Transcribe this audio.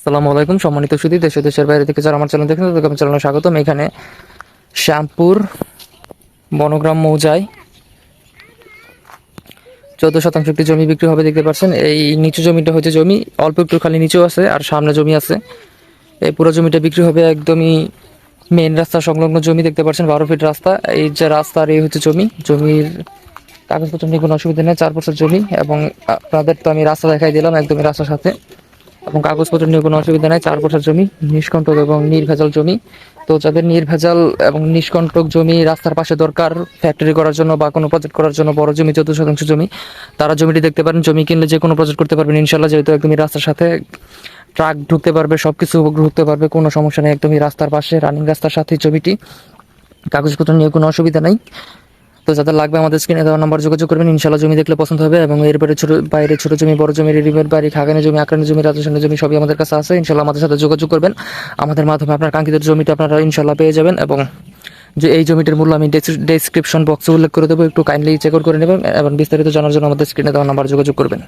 আসসালামু আলাইকুম সম্মানিত সুধী, দেশ ও দেশের বাইরে থেকে যারা আমার চ্যানেল দেখেন তাদেরকে আমার চ্যানেলে স্বাগতম। এখানে শ্যামপুর বনগ্রাম মৌজায় 14 শতাংশ একটি জমি বিক্রি হবে। দেখতে পাচ্ছেন এই নিচু জমিটা হচ্ছে জমি, অল্প একটু খালি নিচেও আছে আর সামনে জমি আছে। এই পুরো জমিটা বিক্রি হবে একদমই মেন রাস্তা সংলগ্ন জমি। দেখতে পাচ্ছেন 12 ফিট রাস্তা, এই যে রাস্তার এই হচ্ছে জমি। জমির কাগজপত্র নিয়ে কোনো অসুবিধা নেই, 4 বছর জমি। এবং আপনাদের তো আমি রাস্তা দেখাই দিলাম একদমই রাস্তার সাথে, এবং কাগজপত্র নিয়ে কোনো অসুবিধা নাই। 4 বছর জমি, নিষ্কণ্টক এবং নির্ভেজাল জমি। তো যাদের নির্ভেজাল এবং নিষ্কণ্টক জমি রাস্তার পাশে দরকার ফ্যাক্টরি করার জন্য বা কোনো প্রজেক্ট করার জন্য, বড় জমি 14 শতাংশ জমি, তারা জমিটি দেখতে পারেন। জমি কিনলে যে কোনো প্রজেক্ট করতে পারবেন ইনশাল্লাহ, যেহেতু একদমই রাস্তার সাথে ট্রাক ঢুকতে পারবে, সব কিছু ঢুকতে পারবে, কোনো সমস্যা নেই। একদমই রাস্তার পাশে রানিং রাস্তার সাথে জমিটি, কাগজপত্র নিয়ে কোনো অসুবিধা নাই। তো যাদের লাগবে আমাদের স্ক্রিনে দেওয়া নাম্বার যোগাযোগ করবেন, ইনশাল্লাহ জমি দেখলে পছন্দ হবে। এবং এরপরে বাইরে ছোট জমি, বড় জমি, রেডিমেড বাড়ি, খাগানের জমি, আক্রানের জমি, রাজস্থানের জমি সবই আমাদের কাছে আছে। ইনশাল্লাহ আমাদের সাথে যোগাযোগ করবেন, আমাদের মাধ্যমে আপনার কাঙ্ক্ষিত জমিটা আপনারা ইনশাল্লাহ পেয়ে যাবেন। এবং যে এই জমিটির মূল্য আমি ডেসক্রিপশন বক্সে উল্লেখ করে দেবো, একটু কাইন্ডলি চেক করে নেবেন এবং বিস্তারিত জানার জন্য আমাদের স্ক্রিনে দেওয়া নাম্বার যোগাযোগ করবেন।